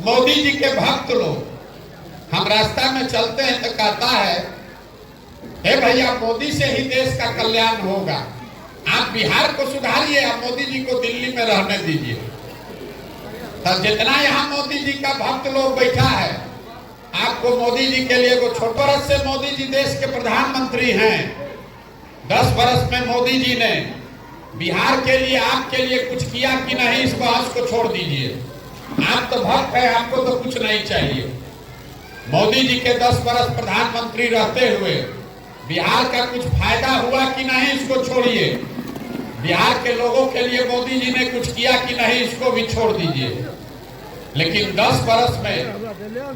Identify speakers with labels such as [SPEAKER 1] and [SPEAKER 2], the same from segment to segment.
[SPEAKER 1] मोदी जी के भक्त लोग, हम रास्ता में चलते हैं तो कहता है हे भैया मोदी से ही देश का कल्याण होगा, आप बिहार को सुधारिए, आप मोदी जी को दिल्ली में रहने दीजिए। तो जितना यहाँ मोदी जी का भक्त लोग बैठा है, आपको मोदी जी के लिए वो छोटे वर्ष से मोदी जी देश के प्रधानमंत्री हैं। 10 वर्ष में मोदी जी ने बिहार के लिए आपके लिए कुछ किया कि नहीं, इस बहस को छोड़ दीजिए। आप तो भक्त है, आपको तो कुछ नहीं चाहिए। मोदी जी के 10 वर्ष प्रधानमंत्री रहते हुए बिहार का कुछ फायदा हुआ कि नहीं, इसको छोड़िए। बिहार के लोगों के लिए मोदी जी ने कुछ किया कि नहीं, इसको भी छोड़ दीजिए। लेकिन 10 वर्ष में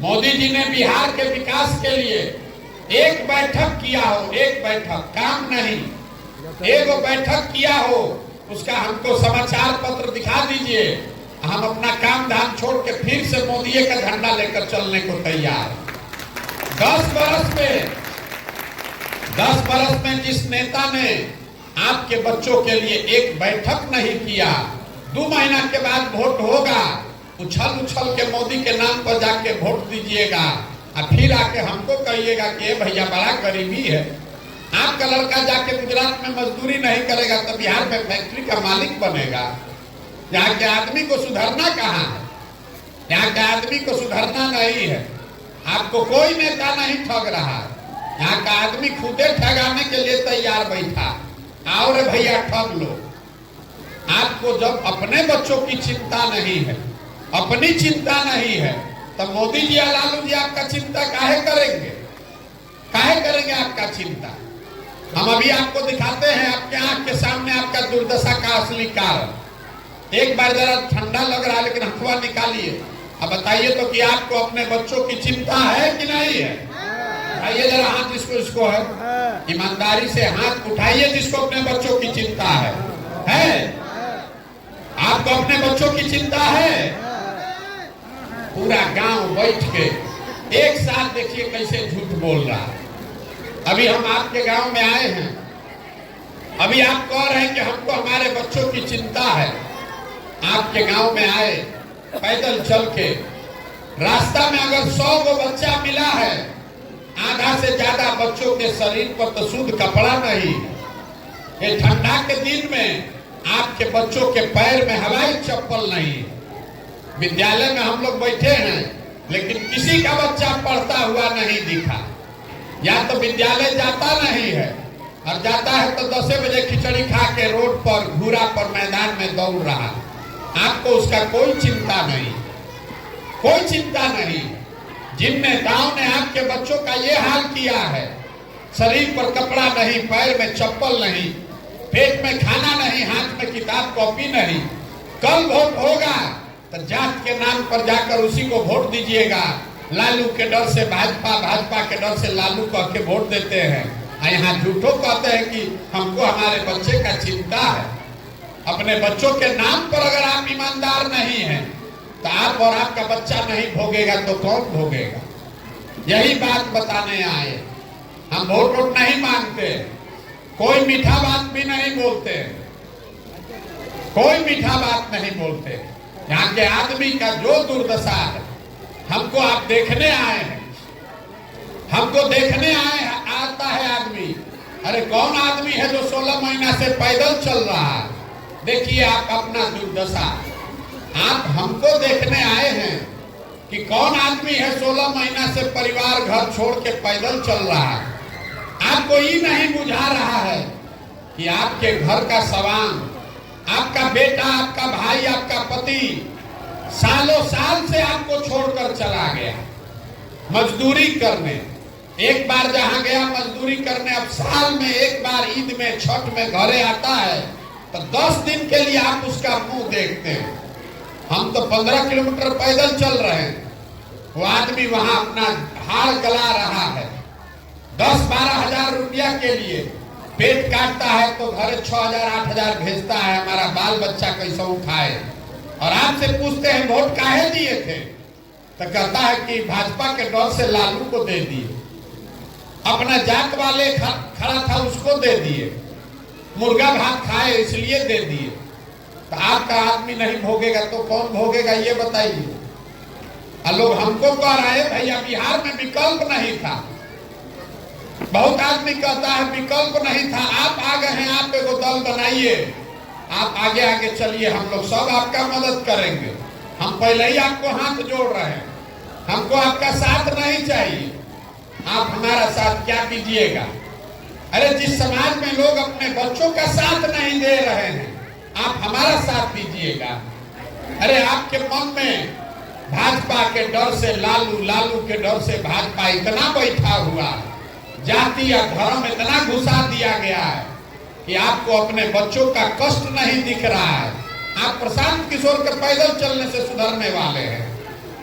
[SPEAKER 1] मोदी जी ने बिहार के विकास के लिए एक बैठक किया हो, एक बैठक, काम नहीं, एक बैठक किया हो, उसका हमको समाचार पत्र दिखा दीजिए। हम अपना काम धाम छोड़ के फिर से मोदी का झंडा लेकर चलने को तैयार। 10 वर्ष में जिस नेता ने आपके बच्चों के लिए एक बैठक नहीं किया, 2 महीना के बाद वोट होगा, उछल उछल के मोदी के नाम पर जाके वोट दीजिएगा और फिर आके हमको कहिएगा कि भैया बड़ा गरीबी है। आपका लड़का जाके गुजरात में मजदूरी नहीं करेगा तो बिहार में फैक्ट्री का मालिक बनेगा। यहाँ के आदमी को सुधरना कहाँ है? यहाँ के आदमी को सुधरना नहीं है। आपको कोई नेता नहीं ठग रहा है, यहाँ का आदमी खुदे ठगाने के लिए तैयार बैठा। आओ रे भैया ठग लो। आपको जब अपने बच्चों की चिंता नहीं है, अपनी चिंता नहीं है, तो मोदी जी और लालू जी आपका चिंता काहे करेंगे? काहे करेंगे आपका चिंता? हम अभी आपको दिखाते हैं आपके आंख के सामने आपका दुर्दशा का असली कारण। एक बार जरा ठंडा लग रहा है लेकिन हथुआ निकालिए, अब बताइए तो कि आपको अपने बच्चों की चिंता है कि नहीं है? उठाइए जरा हाथ जिसको है, ईमानदारी से हाथ उठाइए जिसको अपने बच्चों की चिंता है? आपको अपने बच्चों की चिंता है? पूरा गांव बैठ के एक साथ देखिए कैसे झूठ बोल रहा है। अभी हम आपके गांव में आए हैं, अभी आप कह रहे हैं कि हमको हमारे बच्चों की चिंता है। आपके गांव में आए पैदल चल के, रास्ता में अगर 100 गो बच्चा मिला है, आधा से ज्यादा बच्चों के शरीर पर तो शुद्ध कपड़ा नहीं। ये ठंडा के दिन में आपके बच्चों के पैर में हवाई चप्पल नहीं। विद्यालय में हम लोग बैठे हैं लेकिन किसी का बच्चा पढ़ता हुआ नहीं दिखा। या तो विद्यालय जाता नहीं है और जाता है तो 10 बजे खिचड़ी खा के रोड पर घूरा पर मैदान में दौड़ रहा। आपको उसका कोई चिंता नहीं, कोई चिंता नहीं। जिन नेताओं ने आपके बच्चों का ये हाल किया है, शरीर पर कपड़ा नहीं, पैर में चप्पल नहीं, पेट में खाना नहीं, हाथ में किताब कॉपी नहीं, कल वोट होगा तो जात के नाम पर जाकर उसी को वोट दीजिएगा। लालू के डर से भाजपा, भाजपा के डर से लालू कह के वोट देते हैं। यहाँ झूठों कहते हैं कि हमको हमारे बच्चे का चिंता है। अपने बच्चों के नाम पर अगर आप ईमानदार नहीं हैं तो आप और आपका बच्चा नहीं भोगेगा तो कौन भोगेगा? यही बात बताने आए। हम वोट नहीं मांगते, कोई मीठा बात भी नहीं बोलते, कोई मीठा बात नहीं बोलते। यहाँ के आदमी का जो दुर्दशा है, हमको आप देखने आए हैं, हमको देखने आता है आदमी। अरे कौन आदमी है जो 16 महीना से पैदल चल रहा है? देखिए आप अपना दुर्दशा। आप हमको देखने आए हैं कि कौन आदमी है 16 महीना से परिवार घर छोड़ के पैदल चल रहा है। आपको ये नहीं बुझा रहा है कि आपके घर का सवांग, आपका बेटा, आपका भाई, आपका पति सालों साल से आपको छोड़कर चला गया मजदूरी करने। एक बार जहां गया मजदूरी करने, अब साल में एक बार ईद में, छठ में घरे आता है तो 10 दिन के लिए आप उसका मुंह देखते हैं। हम तो 15 किलोमीटर पैदल चल रहे हैं, वो आदमी वहां अपना हाड़ गला रहा है। 10-12 हजार रुपया के लिए पेट काटता है तो घर 6,000 8,000 भेजता है, हमारा बाल बच्चा कैसे खाए। और आपसे पूछते हैं वोट काहे दिए थे, तो कहता है कि भाजपा के डर से लालू को दे दिए, अपना जात वाले खड़ा था उसको दे दिए, मुर्गा भात खाए इसलिए दे दिए। तो आपका आदमी नहीं भोगेगा तो कौन भोगेगा ये बताइए? लोग हमको कह रहे हैं भैया बिहार में विकल्प नहीं था। बहुत आदमी कहता है विकल्प नहीं था, आप आ गए हैं, आप एगो दल बनाइए, आप आगे आगे चलिए, हम लोग सब आपका मदद करेंगे। हम पहले ही आपको हाथ जोड़ रहे हैं, हमको आपका साथ नहीं चाहिए, आप हमारा साथ क्या कीजिएगा। अरे जिस समाज में लोग अपने बच्चों का साथ नहीं दे रहे हैं, आप हमारा साथ दीजिएगा। अरे आपके मन में भाजपा के डर से लालू, लालू के डर से भाजपा इतना बैठा हुआ, जाति या धर्म इतना घुसा दिया गया है कि आपको अपने बच्चों का कष्ट नहीं दिख रहा है। आप प्रशांत किशोर के पैदल चलने से सुधरने वाले हैं।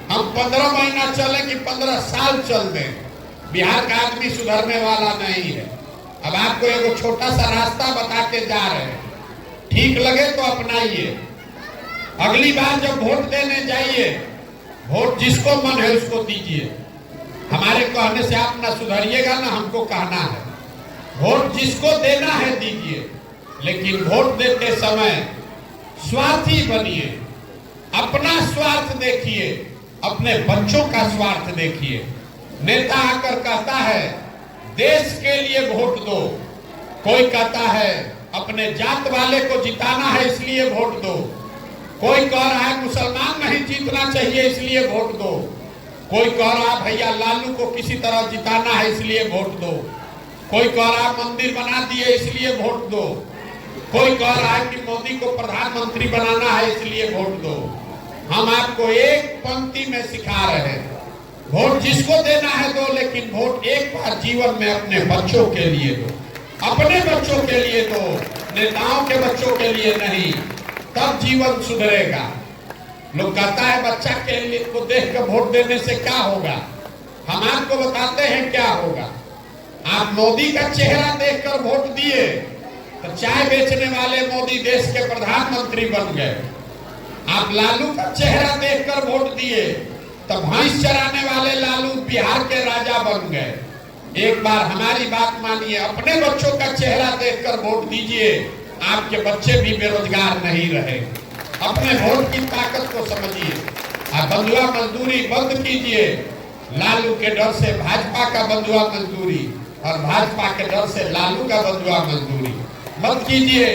[SPEAKER 1] हम 15 महीना चले कि 15 साल चल दें, बिहार का आदमी सुधरने वाला नहीं है। अब आपको एगो छोटा सा रास्ता बता के जा रहे हैं, ठीक लगे तो अपनाइए। अगली बार जब वोट देने जाइए, वोट जिसको मन है उसको दीजिए। हमारे कहने से आप ना सुधरिएगा ना हमको कहना है। वोट जिसको देना है दीजिए, लेकिन वोट देते समय स्वार्थी बनिए। अपना स्वार्थ देखिए, अपने बच्चों का स्वार्थ देखिए। नेता आकर कहता है देश के लिए वोट दो, कोई कहता है अपने जात वाले को जिताना है इसलिए वोट दो, कोई कह रहा है मुसलमान नहीं जीतना चाहिए इसलिए वोट दो, कोई कह रहा है भैया लालू को किसी तरह जिताना है इसलिए वोट दो, कोई कह रहा है मंदिर बना दिए इसलिए वोट दो, कोई कह रहा है कि मोदी को प्रधानमंत्री बनाना है इसलिए वोट दो। हम आपको एक पंक्ति में सिखा रहे हैं, वोट जिसको देना है दो, लेकिन वोट एक बार जीवन में अपने बच्चों के लिए दो, अपने बच्चों के लिए दो, नेताओं के बच्चों के लिए नहीं, तब जीवन सुधरेगा। लोग कहता है बच्चा के लिए को देख कर वोट देने से क्या होगा, हम आपको बताते हैं क्या होगा। आप मोदी का चेहरा देखकर वोट दिए तो चाय बेचने वाले मोदी देश के प्रधानमंत्री बन गए। आप लालू का चेहरा देखकर वोट दिए तो भैंस चराने वाले लालू बिहार के राजा बन गए। एक बार हमारी बात मानिए, अपने बच्चों का चेहरा देखकर वोट दीजिए, आपके बच्चे भी बेरोजगार नहीं रहे। अपने वोट की ताकत को समझिए। आप बंधुआ मजदूरी बंद कीजिए, लालू के डर से भाजपा का बंधुआ मजदूरी और भाजपा के डर से लालू का बंधुआ मजदूरी मत कीजिए,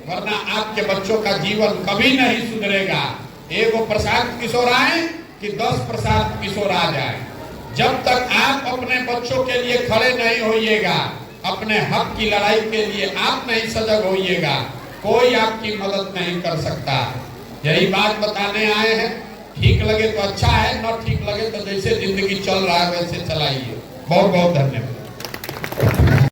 [SPEAKER 1] वरना आपके बच्चों का जीवन कभी नहीं सुधरेगा। एगो प्रशांत किशोर आए कि 10 प्रशांत किशोर आ जाए, जब तक आप अपने बच्चों के लिए खड़े नहीं होइएगा, अपने हक की लड़ाई के लिए आप नहीं सजग होइएगा, कोई आपकी मदद नहीं कर सकता। यही बात बताने आए हैं। ठीक लगे तो अच्छा है, न ठीक लगे तो जैसे जिंदगी चल रहा है वैसे चलाइए। बहुत बहुत धन्यवाद।